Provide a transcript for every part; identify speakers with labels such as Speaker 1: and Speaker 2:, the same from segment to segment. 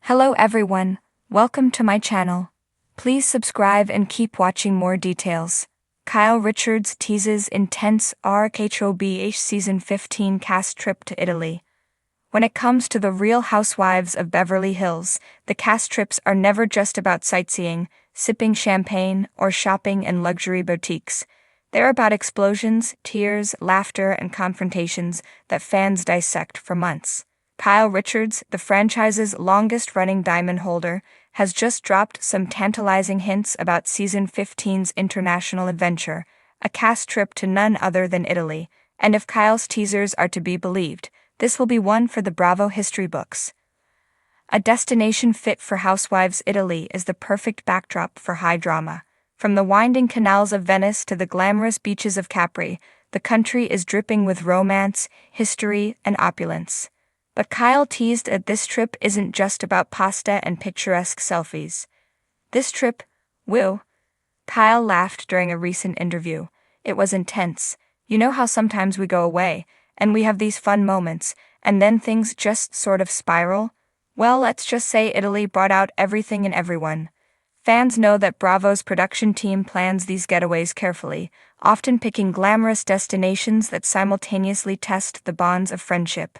Speaker 1: Hello everyone, welcome to my channel. Please subscribe and keep watching more details. Kyle Richards teases intense RHOBH Season 15 cast trip to Italy. When it comes to the Real Housewives of Beverly Hills, the cast trips are never just about sightseeing, sipping champagne, or shopping in luxury boutiques. They're about explosions, tears, laughter, and confrontations that fans dissect for months. Kyle Richards, the franchise's longest-running diamond holder, has just dropped some tantalizing hints about Season 15's international adventure, a cast trip to none other than Italy, and if Kyle's teasers are to be believed, this will be one for the Bravo history books. A destination fit for Housewives Italy is the perfect backdrop for high drama. From the winding canals of Venice to the glamorous beaches of Capri, the country is dripping with romance, history, and opulence. But Kyle teased that this trip isn't just about pasta and picturesque selfies. This trip, Kyle laughed during a recent interview. It was intense. You know how sometimes we go away, and we have these fun moments, and then things just sort of spiral? Well, let's just say Italy brought out everything in everyone. Fans know that Bravo's production team plans these getaways carefully, often picking glamorous destinations that simultaneously test the bonds of friendship.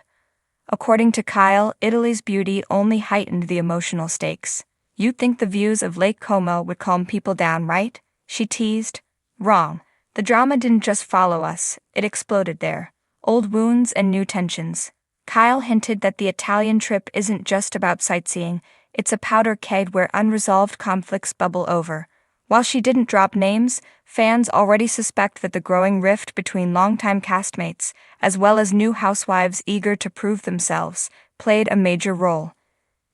Speaker 1: According to Kyle, Italy's beauty only heightened the emotional stakes. You'd think the views of Lake Como would calm people down, right? She teased. Wrong. The drama didn't just follow us, it exploded there. Old wounds and new tensions. Kyle hinted that the Italian trip isn't just about sightseeing, it's a powder keg where unresolved conflicts bubble over. While she didn't drop names, fans already suspect that the growing rift between longtime castmates, as well as new housewives eager to prove themselves, played a major role.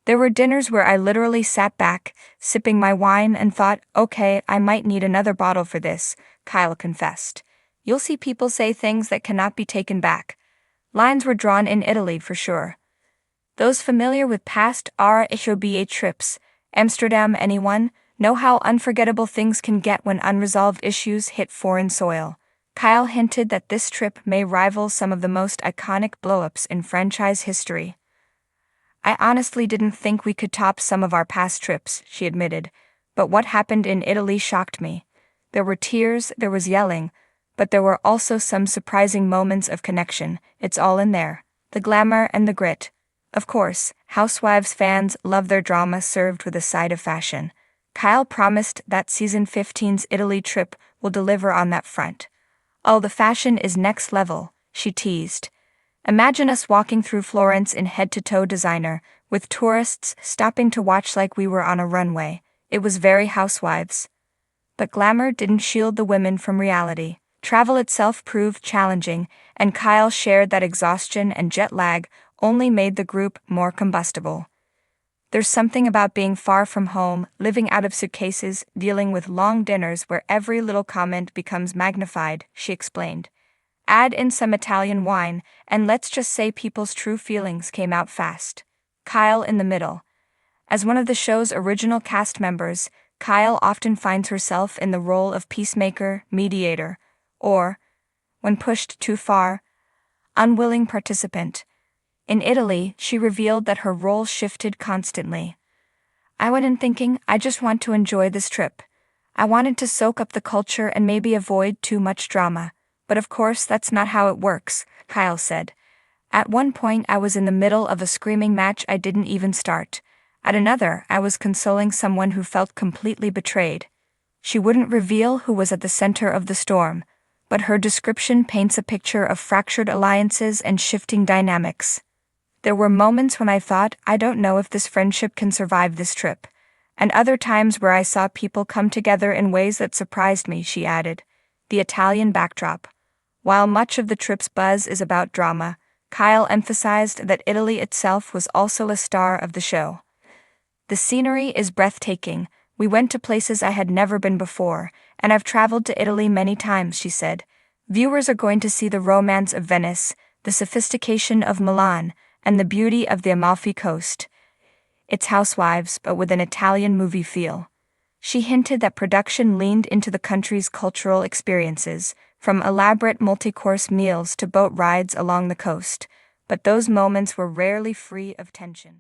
Speaker 1: There were dinners where I literally sat back, sipping my wine and thought, okay, I might need another bottle for this, Kyle confessed. You'll see people say things that cannot be taken back. Lines were drawn in Italy for sure. Those familiar with past RHOBH trips, Amsterdam anyone, know how unforgettable things can get when unresolved issues hit foreign soil. Kyle hinted that this trip may rival some of the most iconic blow-ups in franchise history. I honestly didn't think we could top some of our past trips, she admitted, but what happened in Italy shocked me. There were tears, there was yelling, but there were also some surprising moments of connection. It's all in there. The glamour and the grit. Of course, Housewives fans love their drama served with a side of fashion. Kyle promised that Season 15's Italy trip will deliver on that front. Oh, the fashion is next level, she teased. Imagine us walking through Florence in head-to-toe designer, with tourists stopping to watch like we were on a runway. It was very Housewives. But glamour didn't shield the women from reality. Travel itself proved challenging, and Kyle shared that exhaustion and jet lag only made the group more combustible. There's something about being far from home, living out of suitcases, dealing with long dinners where every little comment becomes magnified, she explained. Add in some Italian wine, and let's just say people's true feelings came out fast. Kyle in the middle. As one of the show's original cast members, Kyle often finds herself in the role of peacemaker, mediator, or, when pushed too far, unwilling participant. In Italy, she revealed that her role shifted constantly. I went in thinking, I just want to enjoy this trip. I wanted to soak up the culture and maybe avoid too much drama. But of course that's not how it works, Kyle said. At one point I was in the middle of a screaming match I didn't even start. At another, I was consoling someone who felt completely betrayed. She wouldn't reveal who was at the center of the storm, but her description paints a picture of fractured alliances and shifting dynamics. There were moments when I thought, I don't know if this friendship can survive this trip, and other times where I saw people come together in ways that surprised me, she added. The Italian backdrop. While much of the trip's buzz is about drama, Kyle emphasized that Italy itself was also a star of the show. The scenery is breathtaking. We went to places I had never been before, and I've traveled to Italy many times, she said. Viewers are going to see the romance of Venice, the sophistication of Milan, and the beauty of the Amalfi Coast. It's Housewives, but with an Italian movie feel. She hinted that production leaned into the country's cultural experiences, from elaborate multi-course meals to boat rides along the coast, but those moments were rarely free of tension.